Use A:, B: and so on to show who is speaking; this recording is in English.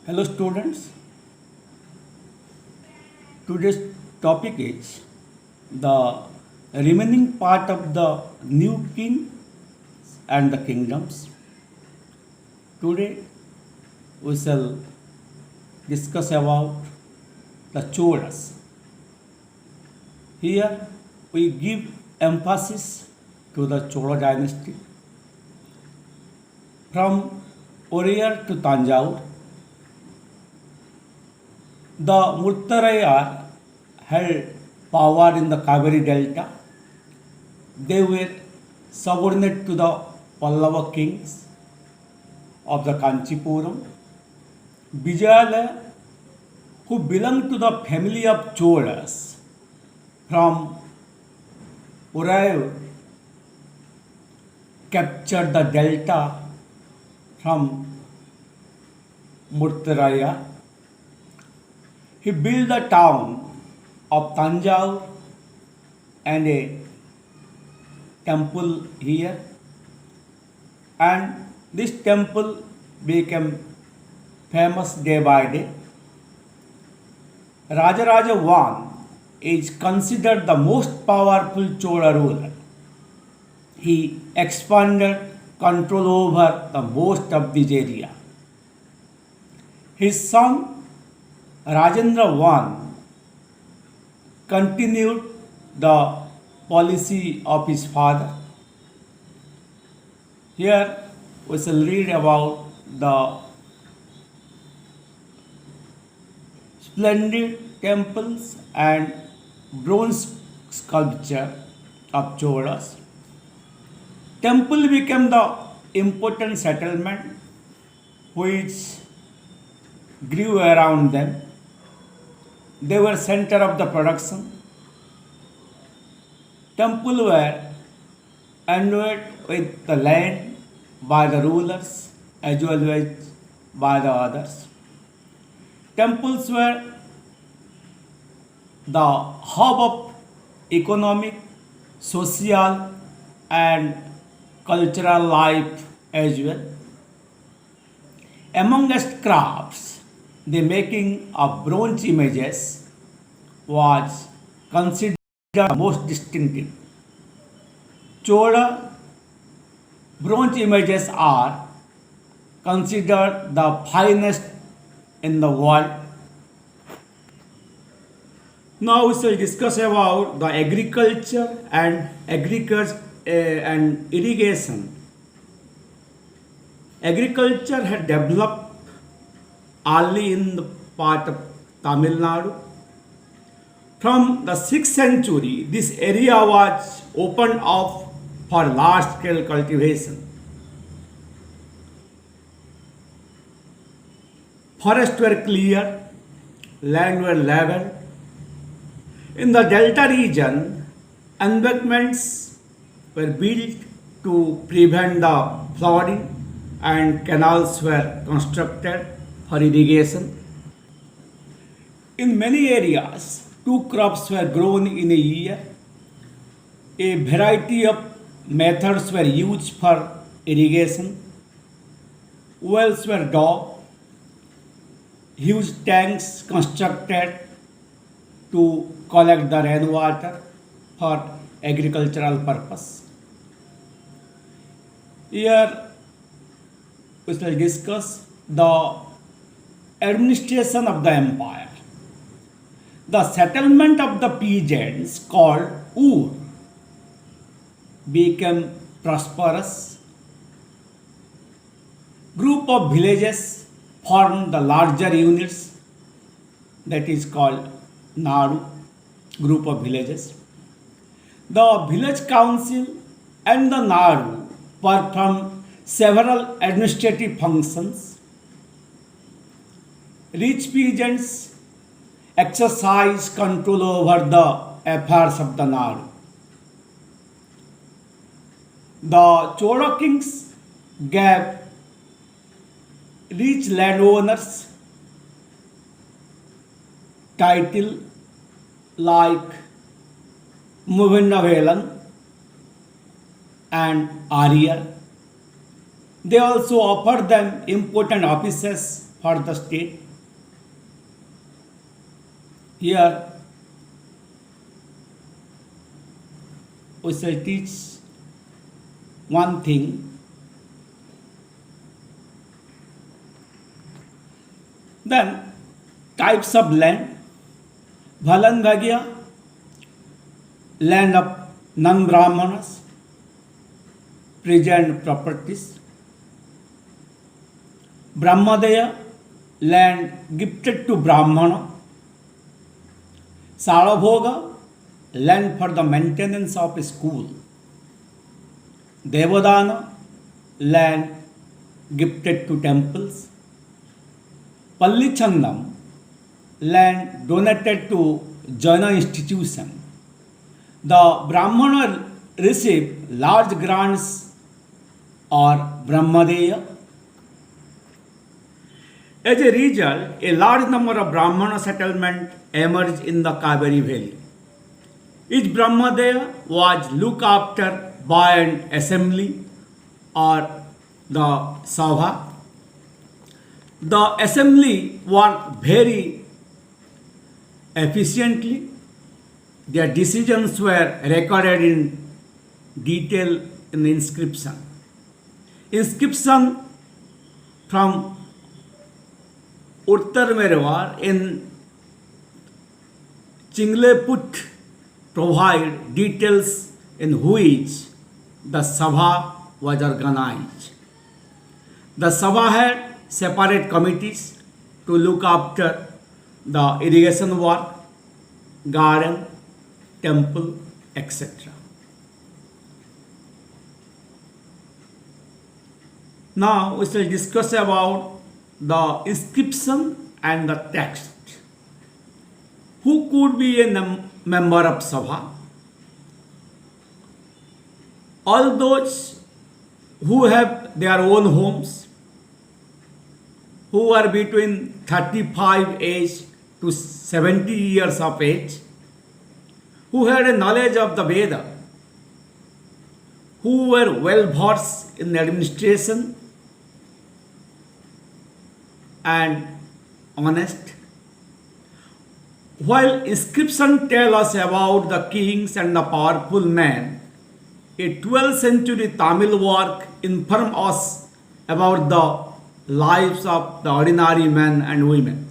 A: Hello students, today's topic is the remaining part of the new king and the kingdoms. Today we shall discuss about the Cholas. Here we give emphasis to the Chola dynasty from Oriyar to Tanjore. The Murtarayar held power in the Kaveri Delta. They were subordinate to the Pallava kings of the Kanchipuram. Vijayalaya, who belonged to the family of Cholas from Uraiyur, captured the delta from Murtarayar. He built the town of Tanjore and a temple here, and this temple became famous day by day. Rajaraja I is considered the most powerful Chola ruler. He expanded control over the most of this area. His son Rajendra I continued the policy of his father. Here we shall read about the splendid temples and bronze sculpture of Cholas. Temple became the important settlement which grew around them. They were center of the production. Temple were endowed with the land by the rulers as well as by the others. Temples were the hub of economic, social and cultural life as well. Amongst crafts, the making of bronze images was considered the most distinctive. Chola bronze images are considered the finest in the world. Now we shall discuss about the agriculture and irrigation. Agriculture had developed early in the part of Tamil Nadu. From the 6th century, this area was opened up for large-scale cultivation. Forests were cleared, land were leveled. In the delta region, embankments were built to prevent the flooding and canals were constructed for irrigation. In many areas, two crops were grown in a year. A variety of methods were used for irrigation. Wells were dug, huge tanks constructed to collect the rainwater for agricultural purpose. Here we shall discuss the administration of the empire. The settlement of the peasants called Ur became prosperous. Group of villages formed the larger units, that is called Nadu, group of villages. The village council and the Nadu performed several administrative functions. Rich peasants exercised control over the affairs of the Nadu. The Chola kings gave rich landowners title like Muvinnavelan and Arya. They also offered them important offices for the state. Here we shall teach one thing. Then types of land. Valandagya, land of non-Brahmanas, present properties. Brahmadaya, land gifted to Brahmana. Salabhoga, land for the maintenance of a school. Devadana, land gifted to temples. Pallichandam, land donated to Jaina institution. The Brahmana receive large grants or Brahmadeya. As a result, a large number of Brahmana settlements emerged in the Kaveri Valley. Each Brahmadeya was looked after by an assembly or the Sabha. The assembly worked very efficiently. Their decisions were recorded in detail in the inscription. Inscription from Uttar Merwar in Chingleput provide details in which the Sabha was organized. The Sabha had separate committees to look after the irrigation work, garden, temple, etc. Now we shall discuss about the inscription and the text. Who could be a member of Sabha? All those who have their own homes, who are between 35 age to 70 years of age, who had a knowledge of the Veda, who were well versed in administration and honest. While inscriptions tell us about the kings and the powerful men, a 12th century Tamil work informs us about the lives of the ordinary men and women.